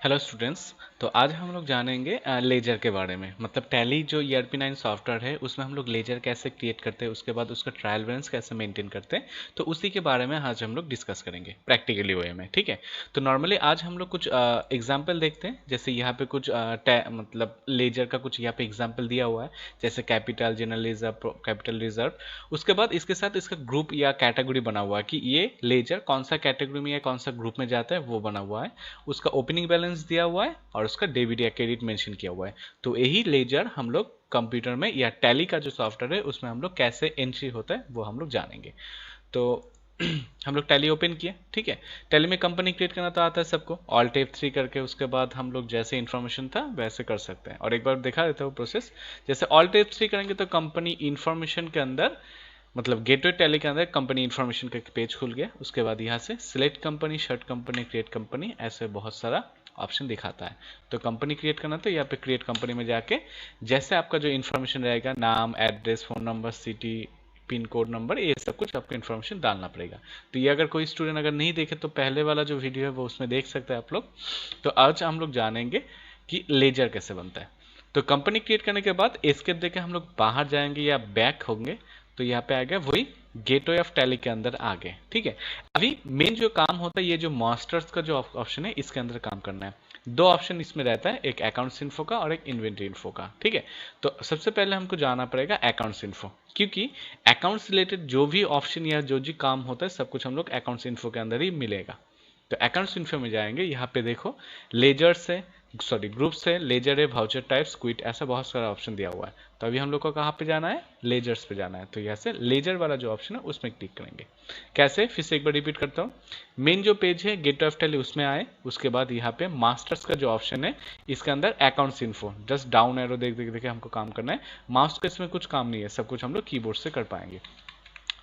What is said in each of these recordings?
Hello students. तो आज हम लोग जानेंगे लेजर के बारे में। मतलब टैली जो ERP9 सॉफ्टवेयर है उसमें हम लोग लेजर कैसे क्रिएट करते हैं, उसके बाद उसका ट्रायल बैलेंस कैसे मेंटेन करते हैं। तो उसी के बारे में आज हम लोग डिस्कस करेंगे प्रैक्टिकली वे में। ठीक है। तो नॉर्मली आज हम लोग कुछ एग्जांपल देखते हैं। जैसे यहाँ पे कुछ मतलब लेजर का कुछ यहाँ पे एग्जांपल दिया हुआ है, जैसे capital, general reserve, capital reserve. उसके बाद इसके साथ इसका ग्रुप या कैटेगरी बना हुआ है कि ये लेजर कौन सा कैटेगरी में या कौन सा ग्रुप में जाता है वो बना हुआ है। उसका ओपनिंग बैलेंस दिया हुआ है और उसका डेबिट या क्रेडिट मेंशन किया हुआ है। तो यही लेजर हम लोग कंप्यूटर में या टैली का जो सॉफ्टवेयर है उसमें हम लोग कैसे एंट्री होता है वो हम लोग जानेंगे। तो हम लोग टैली ओपन किए। ठीक है। टैली में कंपनी क्रिएट करना तो आता है सबको, ऑल्ट F3 करके उसके बाद हम लोग जैसे इन्फॉर्मेशन था वैसे कर सकते हैं। और एक बार दिखा देता हूँ प्रोसेस। जैसे ऑल्ट F3 करेंगे तो कंपनी इन्फॉर्मेशन के अंदर, मतलब गेटवे टैली के अंदर कंपनी इन्फॉर्मेशन का पेज खुल गया। उसके बाद यहाँ से select company, shirt company, create company, ऐसे बहुत सारा ऑप्शन दिखाता है। तो कंपनी क्रिएट करना तो यहाँ पे क्रिएट कंपनी में जाके जैसे आपका जो इन्फॉर्मेशन रहेगा, नाम, address, phone number, city, pin code number, ये सब कुछ आपको इन्फॉर्मेशन डालना पड़ेगा। तो ये अगर कोई स्टूडेंट अगर नहीं देखे तो पहले वाला जो वीडियो है वो उसमें देख सकते हैं आप लोग। तो आज हम लोग जानेंगे कि लेजर कैसे बनता है। तो कंपनी क्रिएट करने के बाद एस्केप देके हम लोग बाहर जाएंगे या बैक होंगे। तो यहाँ पे आ गया वही गेटवे ऑफ टैली के अंदर आ गए। ठीक है। अभी मेन जो काम होता है, ये जो मास्टर्स का जो ऑप्शन है इसके अंदर काम करना है। दो ऑप्शन इसमें रहता है, एक अकाउंट्स इन्फो का और एक इन्वेंटरी इन्फो का। ठीक है। तो सबसे पहले हमको जाना पड़ेगा अकाउंट्स इन्फो, क्योंकि अकाउंट्स रिलेटेड जो भी ऑप्शन या जो भी काम होता है सब कुछ हम लोग अकाउंट्स इन्फो के अंदर ही मिलेगा। तो अकाउंट्स इन्फो में जाएंगे। यहाँ पे देखो लेजर से, सॉरी ग्रुप से, लेजर है, वाउचर टाइप्स, क्विट, ऐसा बहुत सारा ऑप्शन दिया हुआ है। तो अभी हम लोग को कहाँ पे जाना है, लेजर्स पे जाना है। तो यहाँ से लेजर वाला जो ऑप्शन है उसमें क्लिक करेंगे। कैसे, फिर से एक बार रिपीट करता हूँ। मेन जो पेज है गेट ऑफ टैली उसमें आए। उसके बाद यहाँ पे मास्टर्स का जो ऑप्शन है इसके अंदर accounts info, just down arrow देख देख देख हमको काम करना है। माउस का इसमें कुछ काम नहीं है, सब कुछ हम लोग कीबोर्ड से कर पाएंगे।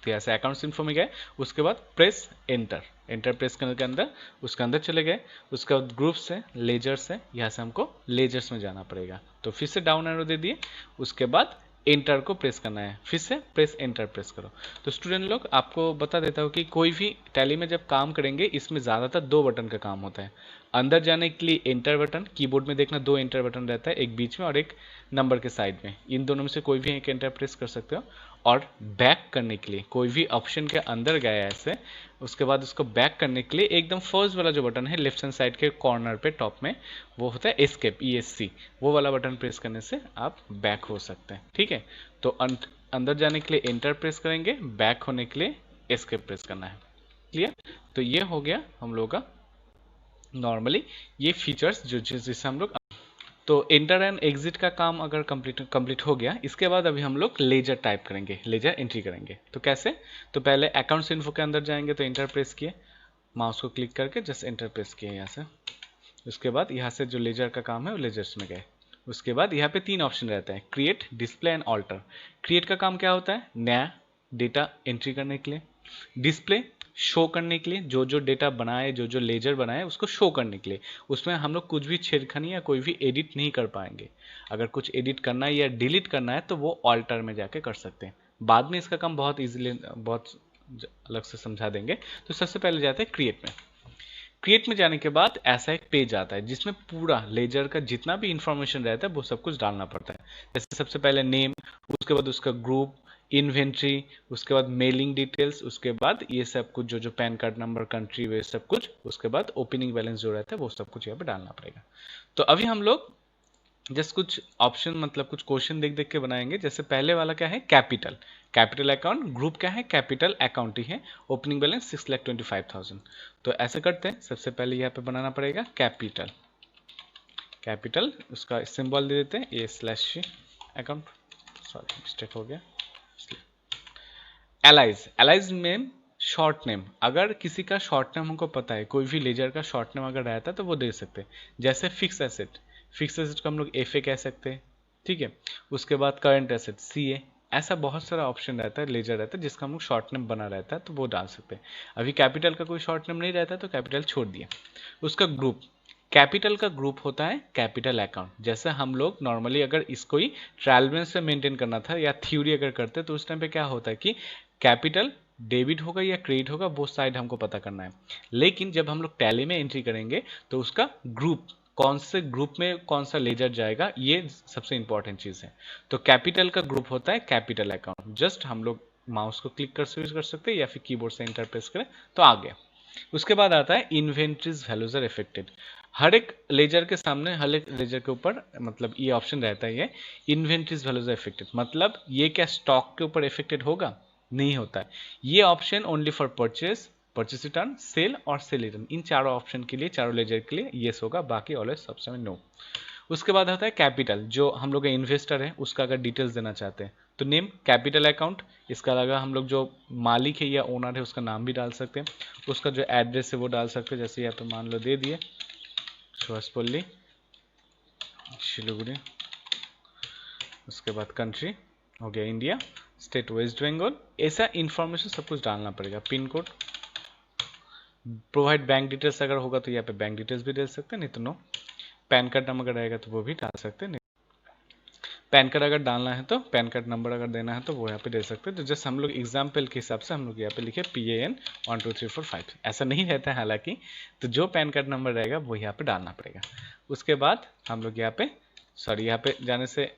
तो ऐसे अकाउंट्स इन्फो में गए। उसके बाद प्रेस एंटर, एंटर प्रेस करने के अंदर उसके अंदर चले गए। उसके बाद ग्रुप से, लेजर से, यहाँ से हमको लेजर्स में जाना पड़ेगा। तो फिर से डाउन एरो दे दिए। उसके बाद एंटर को प्रेस करना है, फिर से प्रेस एंटर प्रेस करो। तो स्टूडेंट लोग आपको बता देता हूँ कि कोई भी टैली में जब काम करेंगे इसमें ज़्यादातर दो बटन का काम होता है। अंदर जाने के लिए एंटर बटन, कीबोर्ड में देखना दो एंटर बटन रहता है, एक बीच में और एक नंबर के साइड में। इन दोनों में से कोई भी एक एंटर प्रेस कर सकते हो। और बैक करने के लिए कोई भी ऑप्शन के अंदर गया ऐसे, उसके बाद उसको बैक करने के लिए एकदम फर्स्ट वाला जो बटन है लेफ्ट हैंड साइड के कॉर्नर पे टॉप में, वो होता है एस्केप, ESC, वो वाला बटन प्रेस करने से आप बैक हो सकते हैं। ठीक है। तो अंदर जाने के लिए एंटर प्रेस करेंगे, बैक होने के लिए एस्केप प्रेस करना है। क्लियर। तो ये हो गया हम लोग का नॉर्मली ये फीचर्स जो जिससे हम लोग। तो इंटर एंड एग्जिट का काम अगर कंप्लीट हो गया, इसके बाद अभी हम लोग लेजर टाइप करेंगे, लेजर एंट्री करेंगे। तो कैसे, तो पहले अकाउंट्स इन्फो के अंदर जाएंगे तो इंटर प्रेस किए, माउस को क्लिक करके जस्ट इंटर प्रेस किए यहाँ से। उसके बाद यहाँ से जो लेजर का काम है वो लेजर्स में गए। उसके बाद यहाँ पे तीन ऑप्शन रहता है, create, display and alter. Create का काम क्या होता है, नया डेटा एंट्री करने के लिए। डिस्प्ले, शो करने के लिए, जो जो डेटा बनाए, जो जो लेजर बनाए उसको शो करने के लिए। उसमें हम लोग कुछ भी छेड़खानी या कोई भी एडिट नहीं कर पाएंगे। अगर कुछ एडिट करना है या डिलीट करना है तो वो ऑल्टर में जाके कर सकते हैं। बाद में इसका काम बहुत इजीली, बहुत अलग से समझा देंगे। तो सबसे पहले जाते हैं क्रिएट में। क्रिएट में जाने के बाद ऐसा एक पेज आता है जिसमें पूरा लेजर का जितना भी इंफॉर्मेशन रहता है वो सब कुछ डालना पड़ता है। जैसे सबसे पहले नेम, उसके बाद उसका ग्रुप, इन्वेंट्री, उसके बाद मेलिंग डिटेल्स, उसके बाद ये सब कुछ जो जो पैन कार्ड नंबर, कंट्री, वे सब कुछ, उसके बाद ओपनिंग बैलेंस जो रहता है वो सब कुछ यहाँ पे डालना पड़ेगा। तो अभी हम लोग जस्ट कुछ ऑप्शन, मतलब कुछ क्वेश्चन देख देख के बनाएंगे। जैसे पहले वाला क्या है, कैपिटल, कैपिटल अकाउंट, ग्रुप क्या है, कैपिटल अकाउंट ही है, ओपनिंग बैलेंस 6,25,000। तो ऐसे करते हैं, सबसे पहले यहाँ पे बनाना पड़ेगा कैपिटल, कैपिटल उसका सिंबल दे देते हैं A/C अकाउंट, सॉरी मिस्टेक हो गया। एलाइज, एलाइज में शॉर्ट नेम, अगर किसी का शॉर्ट नेम हमको पता है, कोई भी लेजर का शॉर्ट नेम अगर रहता है तो वो दे सकते हैं। जैसे फिक्स एसेट, फिक्स एसेट को हम लोग FA कह सकते हैं। ठीक है। उसके बाद करंट एसेट CA, ऐसा बहुत सारा ऑप्शन रहता है, लेजर रहता है जिसका हम लोग शॉर्ट नेम बना रहता है तो वो डाल सकते हैं। अभी कैपिटल का कोई शॉर्ट नेम नहीं रहता तो कैपिटल छोड़ दिया। उसका ग्रुप, कैपिटल का ग्रुप होता है कैपिटल अकाउंट। जैसे हम लोग नॉर्मली अगर इसको ही ट्रायल बैलेंस से मेंटेन करना था या थ्योरी अगर करते तो उस टाइम पे क्या होता है कि कैपिटल डेबिट होगा या क्रेडिट होगा वो साइड हमको पता करना है। लेकिन जब हम लोग टैली में एंट्री करेंगे तो उसका ग्रुप कौन से ग्रुप में कौन सा लेजर जाएगा, ये सबसे इंपॉर्टेंट चीज़ है। तो कैपिटल का ग्रुप होता है कैपिटल अकाउंट, जस्ट हम लोग माउस को क्लिक कर स्विच कर सकते हैं या फिर कीबोर्ड से इंटर प्रेस करें तो आ गया। उसके बाद आता है इन्वेंट्रीज वैल्यूज आर अफेक्टेड। हर एक लेजर के सामने, हर एक लेजर के ऊपर मतलब ये ऑप्शन रहता है, ये इन्वेंट्रीज वैल्यूज आर अफेक्टेड, मतलब ये क्या स्टॉक के ऊपर अफेक्टेड होगा? नहीं होता है। ये option only for purchase, purchase return, sale और सेल रिटर्न, इन चारों ऑप्शन के लिए, चारों लेजर के लिए येस होगा, बाकी ऑलवेज सब समय नो। उसके बाद आता है कैपिटल, जो हम लोग इन्वेस्टर है उसका अगर डिटेल्स देना चाहते हैं तो नेम कैपिटल अकाउंट, इसका अलावा हम लोग जो मालिक है या ओनर है उसका नाम भी डाल सकते हैं, उसका जो एड्रेस है वो डाल सकते हैं, जैसे यहाँ पे मान लो दे दिए सुभाषपल्ली शिलीगुड़ी। उसके बाद कंट्री हो गया इंडिया, स्टेट वेस्ट बंगाल, ऐसा इंफॉर्मेशन सब कुछ डालना पड़ेगा। Pin code, provide bank details अगर होगा तो यहाँ पे बैंक डिटेल्स भी दे सकते हैं, नहीं तो नो। पैन कार्ड नंबर रहेगा तो वो भी डाल सकते हैं, नहीं पैन कार्ड अगर डालना है तो पैन कार्ड नंबर अगर देना है तो वो यहाँ पे दे सकते हैं। तो जस्ट हम लोग एग्जाम्पल के हिसाब से हम लोग यहाँ पे लिखे PAN 1 2 3 4 5, ऐसा नहीं रहता है हालांकि, तो जो पैन कार्ड नंबर रहेगा वो यहाँ पे डालना पड़ेगा। उसके बाद हम लोग यहाँ पे यहाँ पे जाने से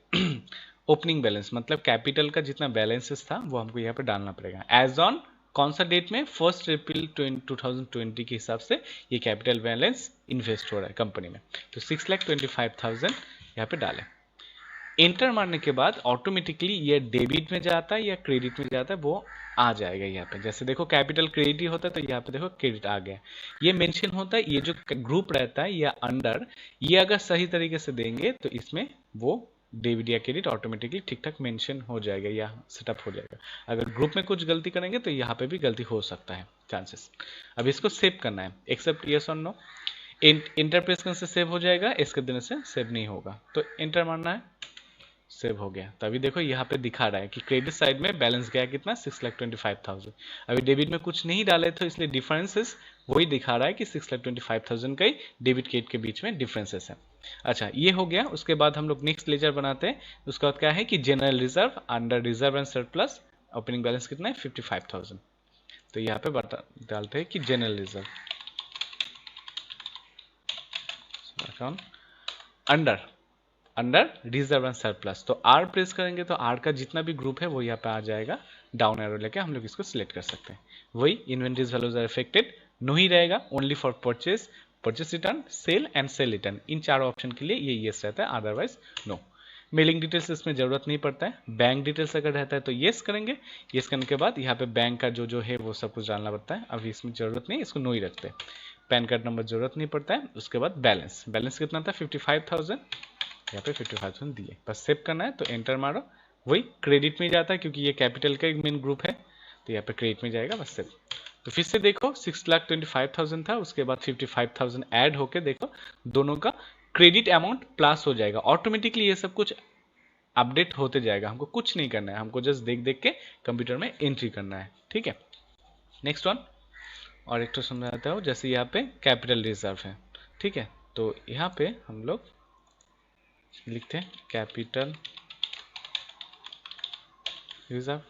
ओपनिंग बैलेंस मतलब कैपिटल का जितना बैलेंसेस था वो हमको यहाँ पे डालना पड़ेगा। एज ऑन कौन सा डेट में, 1 अप्रैल 2020 के हिसाब से ये कैपिटल बैलेंस इन्वेस्ट हो रहा है कंपनी में, तो 6,25,000 यहाँ पे डालें। एंटर मारने के बाद ऑटोमेटिकली ये डेबिट में जाता है या क्रेडिट में जाता है वो आ जाएगा यहाँ पे। जैसे देखो कैपिटल क्रेडिट ही होता है तो यहाँ पे देखो क्रेडिट आ गया। ये मेंशन होता है, ये जो ग्रुप रहता है या अंडर, ये अगर सही तरीके से देंगे तो इसमें वो डेबिट या क्रेडिट ऑटोमेटिकली ठीक ठाक मेंशन हो जाएगा या सेटअप हो जाएगा। अगर ग्रुप में कुछ गलती करेंगे तो यहाँ पे भी गलती हो सकता है, चांसेस। अब इसको सेव करना है, एक्सेप्ट यस और नो। इंटर प्रेस करने से सेव हो जाएगा, इसके देने से सेव नहीं होगा, तो इंटर मारना है, सेव हो गया। तो अभी देखो यहाँ पे दिखा रहा है कि क्रेडिट साइड में बैलेंस गया कितना, 6,25,000। अभी डेबिट में कुछ नहीं डाले तो इसलिए डिफरेंसेस वही दिखा रहा है कि 6,25,000 का ही डेबिट क्रेडिट के बीच में डिफरेंसेस है। अच्छा, ये हो गया। उसके बाद हम लोग नेक्स्ट लेजर बनाते हैं। उसके बाद क्या है कि general reserve, under reserve and surplus, opening balance कितना है 55,000। तो यहाँ पे डालते हैं कि general reserve under reserve and surplus. तो आर प्रेस करेंगे तो आर का जितना भी ग्रुप है वो यहाँ पे आ जाएगा, डाउन एरो लेके हम लोग इसको सिलेक्ट कर सकते हैं। वही inventories values are affected no ही रहेगा, only for purchase, purchase return, sale and sale return, इन चारों ऑप्शन के लिए ये येस रहता है, अदरवाइज नो। मेलिंग डिटेल्स इसमें जरूरत नहीं पड़ता है। बैंक डिटेल्स अगर रहता है तो येस करेंगे, येस करने के बाद यहाँ पे बैंक का जो है वो सब कुछ डालना पड़ता है। अभी इसमें जरूरत नहीं, इसको नो ही रखते हैं। पैन कार्ड नंबर जरूरत नहीं पड़ता है। उसके बाद बैलेंस, बैलेंस कितना था 55,000, यहाँ पे 55,000 दिए, बस सेव करना है तो एंटर मारो। वही क्रेडिट में जाता है क्योंकि ये कैपिटल का एक मेन ग्रुप है, तो यहाँ पे क्रेडिट में जाएगा, बस सेव। तो फिर से देखो 6,25,000 था, उसके बाद 55,000 ऐड होके देखो दोनों का क्रेडिट अमाउंट प्लस हो जाएगा ऑटोमेटिकली। ये सब कुछ अपडेट होते जाएगा, हमको कुछ नहीं करना है, हमको जस्ट देख देख के कंप्यूटर में एंट्री करना है, ठीक है। नेक्स्ट वन, और एक तो समझाता हूँ। जैसे यहाँ पे कैपिटल रिजर्व है, ठीक है, तो यहाँ पे हम लोग लिखते हैं capital reserve,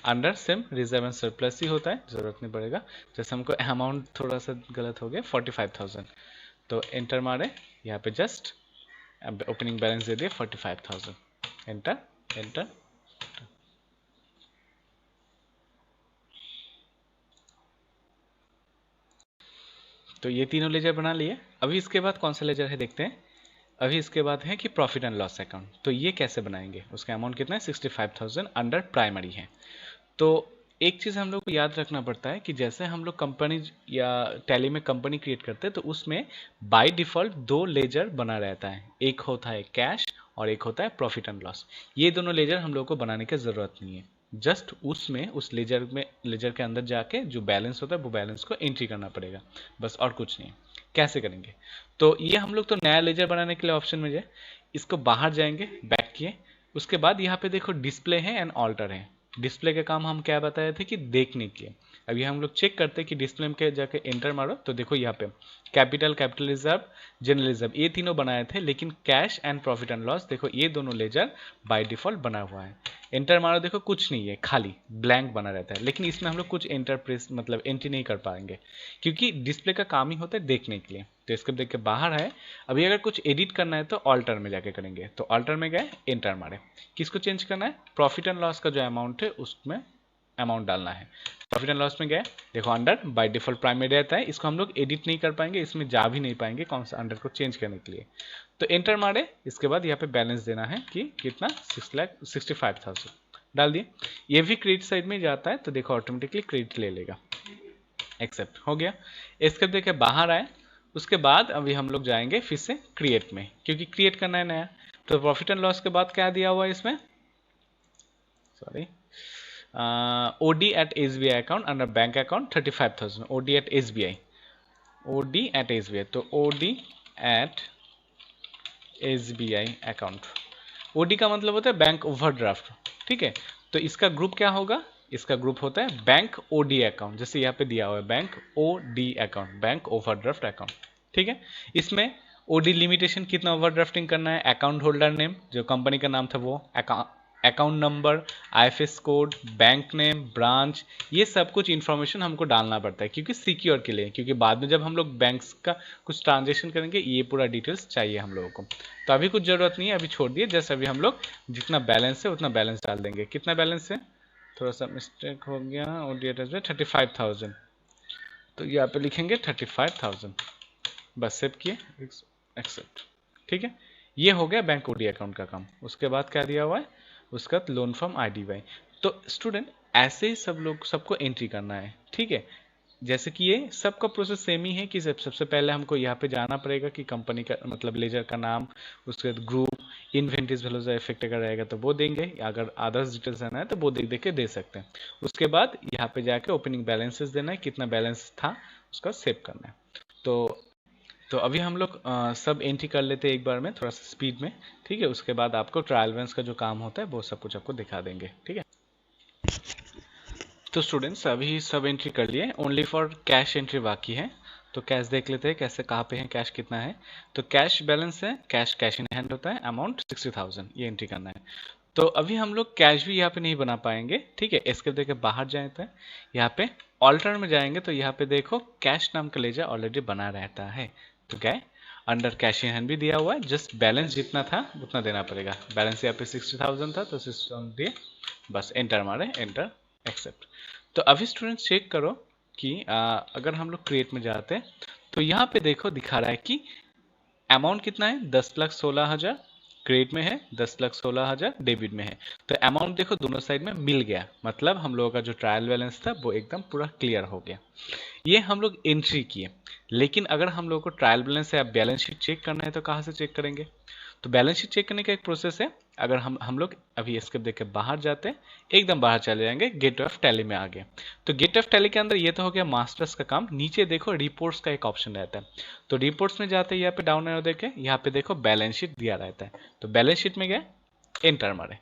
under same reserve and surplus ही होता है, जरूरत नहीं पड़ेगा। जैसे हमको अमाउंट थोड़ा सा गलत हो गया 45,000, तो एंटर मारे, यहाँ पे जस्ट ओपनिंग बैलेंस दे दिए 45,000, एंटर एंटर। तो ये तीनों लेजर बना लिए। अभी इसके बाद कौन सा लेजर है देखते हैं। अभी इसके बाद है कि प्रॉफिट एंड लॉस अकाउंट। तो ये कैसे बनाएंगे, उसका अमाउंट कितना है 65,000, अंडर प्राइमरी है। तो एक चीज़ हम लोग को याद रखना पड़ता है कि जैसे हम लोग कंपनी या टैली में कंपनी क्रिएट करते हैं तो उसमें बाय डिफ़ॉल्ट दो लेजर बना रहता है, एक होता है कैश और एक होता है प्रॉफिट एंड लॉस। ये दोनों लेजर हम लोग को बनाने की ज़रूरत नहीं है, जस्ट उसमें उस लेजर के अंदर जाके जो बैलेंस होता है वो बैलेंस को एंट्री करना पड़ेगा, बस, और कुछ नहीं। कैसे करेंगे, तो ये हम लोग तो नया लेजर बनाने के लिए ऑप्शन में जाए, इसको बाहर जाएंगे, बैक किए, उसके बाद यहाँ पे देखो डिस्प्ले है एंड ऑल्टर है। डिस्प्ले का काम हम क्या बताए थे कि देखने के लिए। अभी हम लोग चेक करते हैं कि डिस्प्ले में के जाके एंटर मारो तो देखो यहाँ पे capital, capital reserve, general reserve, ये तीनों बनाए थे, लेकिन cash and profit and loss देखो ये दोनों लेजर बाय डिफॉल्ट बना हुआ है। एंटर मारो, देखो कुछ नहीं है, खाली ब्लैंक बना रहता है, लेकिन इसमें हम लोग कुछ एंटर प्रेस मतलब एंट्री नहीं कर पाएंगे क्योंकि डिस्प्ले का काम ही होता है देखने के लिए। तो स्केप देख के बाहर है। अभी अगर कुछ एडिट करना है तो ऑल्टर में जाके करेंगे, तो ऑल्टर में गए, एंटर मारे। किसको चेंज करना है? प्रॉफिट एंड लॉस का जो अमाउंट है उसमें अमाउंट डालना है। प्रॉफिट एंड लॉस में गए, देखो अंडर बाय डिफॉल्ट प्राइमरी रहता है, इसको हम लोग एडिट नहीं कर पाएंगे, इसमें जा भी नहीं पाएंगे कौन सा अंडर को चेंज करने के लिए। तो एंटर मारे, इसके बाद यहाँ पे बैलेंस देना है कि कितना 6,65,000 डाल दिए। ये भी क्रेडिट साइड में जाता है, तो देखो ऑटोमेटिकली क्रेडिट ले लेगा। एक्सेप्ट हो गया। इसके देखिए बाहर आए, उसके बाद अभी हम लोग जाएंगे फिर से क्रिएट में, क्योंकि क्रिएट करना है नया। तो प्रॉफिट एंड लॉस के बाद क्या दिया हुआ है इसमें, sorry, OD at SBI account under bank account 35,000, OD at SBI, OD at SBI, तो OD at SBI account. OD का मतलब होता है बैंक ओवरड्राफ्ट, ठीक है। तो इसका ग्रुप क्या होगा, इसका ग्रुप होता है बैंक ओडी अकाउंट, जैसे यहाँ पे दिया हुआ है bank OD account, bank overdraft account, ठीक है। इसमें ओडी लिमिटेशन कितना ओवरड्राफ्टिंग करना है, अकाउंट होल्डर नेम जो कंपनी का नाम था वो, account number, IFS code, bank name, branch, ये सब कुछ इन्फॉर्मेशन हमको डालना पड़ता है क्योंकि सिक्योर के लिए, क्योंकि बाद में जब हम लोग बैंक्स का कुछ ट्रांजेक्शन करेंगे ये पूरा डिटेल्स चाहिए हम लोगों को। तो अभी कुछ ज़रूरत नहीं है, अभी छोड़ दिए, जस्ट अभी हम लोग जितना बैलेंस है उतना बैलेंस डाल देंगे। कितना बैलेंस है, थोड़ा सा मिस्टेक हो गया, ओडीएट में 35,000, तो यहाँ पे लिखेंगे 35,000, बस सेव किए, एक्सेप्ट, ठीक है। ये हो गया बैंक ओडी अकाउंट का काम। उसके बाद क्या दिया हुआ है, उसका लोन फ्रॉम आईडीवाई। तो स्टूडेंट ऐसे ही सब लोग सबको एंट्री करना है, ठीक है। जैसे कि ये सबका प्रोसेस सेम ही है कि सबसे पहले हमको यहाँ पे जाना पड़ेगा कि कंपनी का मतलब लेजर का नाम, उसके बाद ग्रुप, इन्वेंटरीज वेलोसिटी इफेक्ट अगर रहेगा तो वो देंगे, अगर अदर्स डिटेल्स देना है तो वो देख के दे सकते हैं। उसके बाद यहाँ पे जाके ओपनिंग बैलेंसेस देना है, कितना बैलेंस था उसका सेव करना है। तो अभी हम लोग सब एंट्री कर लेते हैं एक बार में, थोड़ा सा स्पीड में, ठीक है। उसके बाद आपको ट्रायल बैलेंस का जो काम होता है वो सब कुछ आपको दिखा देंगे, ठीक है। तो स्टूडेंट्स अभी सब एंट्री कर लिए, ओनली फॉर कैश एंट्री बाकी है। तो कैश देख लेते हैं कैसे, कहाँ पे है कैश, कितना है। तो कैश बैलेंस है, कैश इन हैंड होता है, अमाउंट 60,000, ये एंट्री करना है। तो अभी हम लोग कैश भी यहाँ पे नहीं बना पाएंगे, ठीक है। इसके देखे बाहर जाए तो यहाँ पे ऑल्टर में जाएंगे, तो यहाँ पे देखो कैश नाम का लेजर ऑलरेडी बना रहता है, तो गए अंडर कैश इन हैंड भी दिया हुआ है, जस्ट बैलेंस जितना था उतना देना पड़ेगा। बैलेंस यहाँ पे 60,000 था, तो 60,000 दिए, बस एंटर मारे, एंटर, एक्सेप्ट। तो अभी स्टूडेंट्स चेक करो कि अगर हम लोग क्रिएट में जाते हैं तो यहाँ पे देखो दिखा रहा है कि अमाउंट कितना है, 10,16,000 क्रेडिट में है, 10,16,000 डेबिट में है। तो अमाउंट देखो दोनों साइड में मिल गया, मतलब हम लोगों का जो ट्रायल बैलेंस था वो एकदम पूरा क्लियर हो गया। ये हम लोग एंट्री किए, लेकिन अगर हम लोगों को ट्रायल बैलेंस या बैलेंस शीट चेक करना है तो कहाँ से चेक करेंगे। तो बैलेंस शीट चेक करने का एक प्रोसेस है। अगर हम लोग अभी इसके देख के बाहर जाते हैं, एकदम बाहर चले जाएंगे, गेट ऑफ टैली में आ गए। तो गेट ऑफ टैली के अंदर ये तो हो गया मास्टर्स का काम। नीचे देखो रिपोर्ट्स का एक ऑप्शन रहता है, तो रिपोर्ट्स में जाते हैं, यहाँ पे डाउन एरो देखे, यहाँ पे देखो बैलेंस शीट दिया रहता है। तो बैलेंस शीट में गए, एंटर मारे,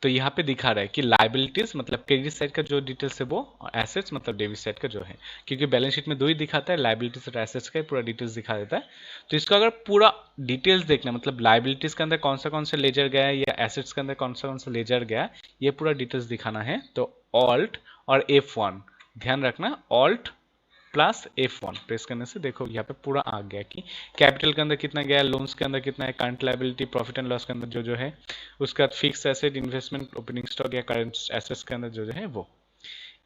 तो यहाँ पे दिखा रहा है कि लाइबिलिटीज मतलब क्रेडिट साइड का जो डिटेल्स है वो, एसेट्स मतलब डेबिट साइड का जो है, क्योंकि बैलेंस शीट में दो ही दिखाता है, लाइबिलिटीज और एसेट्स का पूरा डिटेल्स दिखा देता है। तो इसका अगर पूरा डिटेल्स देखना, मतलब लाइबिलिटीज के अंदर कौन सा लेजर गया है या एसेट्स के अंदर कौन सा लेजर गया, ये पूरा डिटेल्स दिखाना है, तो ऑल्ट और F1 ध्यान रखना, ऑल्ट प्लस F1 प्रेस करने से देखो यहाँ पे पूरा आ गया कि कैपिटल के अंदर कितना गया, लोन्स के अंदर कितना है, current liability, profit and loss के अंदर जो है, उसका fix asset, investment, opening stock या करंट एसेट्स के अंदर जो है वो।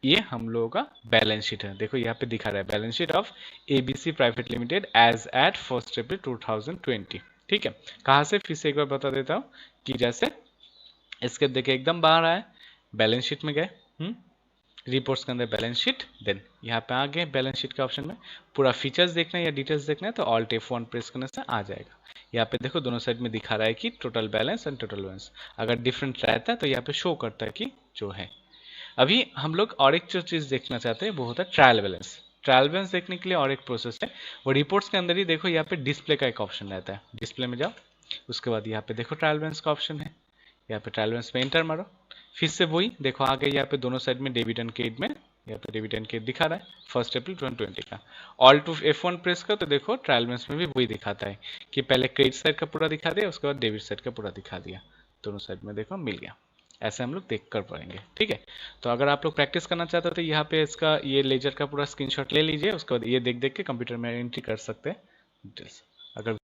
ये हम लोगों का बैलेंस शीट है। देखो यहाँ पे दिखा रहा है balance sheet of ABC private limited as at 1 April 2020, ठीक है। कहाँ से, फिर से एक बार बता देता हूँ कि जैसे इसके देखे एकदम बाहर आए, बैलेंस शीट में गए, रिपोर्ट्स के अंदर बैलेंस शीट, देन यहाँ पे आ गए बैलेंस शीट के ऑप्शन में, पूरा फीचर्स देखना है या डिटेल्स देखना है तो ऑल्ट F1 प्रेस करने से आ जाएगा। यहाँ पे देखो दोनों साइड में दिखा रहा है कि total balance and total balance, अगर डिफरेंट रहता है तो यहाँ पे शो करता है कि जो है। अभी हम लोग और एक जो चीज़ देखना चाहते हैं वो होता है ट्रायल बैलेंस। ट्रायल बैलेंस देखने के लिए और एक प्रोसेस है, वो रिपोर्ट्स के अंदर ही देखो यहाँ पे डिस्प्ले का एक ऑप्शन रहता है, डिस्प्ले में जाओ, उसके बाद यहाँ पे देखो ट्रायल बैलेंस का ऑप्शन है, यहाँ पे ट्रायल बैलेंस में एंटर मारो, फिर से वही देखो आ गए, यहाँ पे दोनों साइड में डेबिट एंड क्रेडिट में, यहाँ पे डेबिट एंड क्रेडिट दिखा रहा है 1 अप्रैल 2020 का। ऑल टू F1 प्रेस कर तो देखो ट्रायल बैलेंस में भी वही दिखाता है कि पहले क्रेडिट साइड का पूरा दिखा दिया, उसके बाद डेबिट साइड का पूरा दिखा दिया, दोनों साइड में देखो मिल गया। ऐसे हम लोग देख कर पाएंगे, ठीक है। तो अगर आप लोग प्रैक्टिस करना चाहते हो तो यहाँ पे इसका ये लेजर का पूरा स्क्रीनशॉट ले लीजिए, उसके बाद ये देख देख के कंप्यूटर में एंट्री कर सकते हैं, डिटेल्स। अगर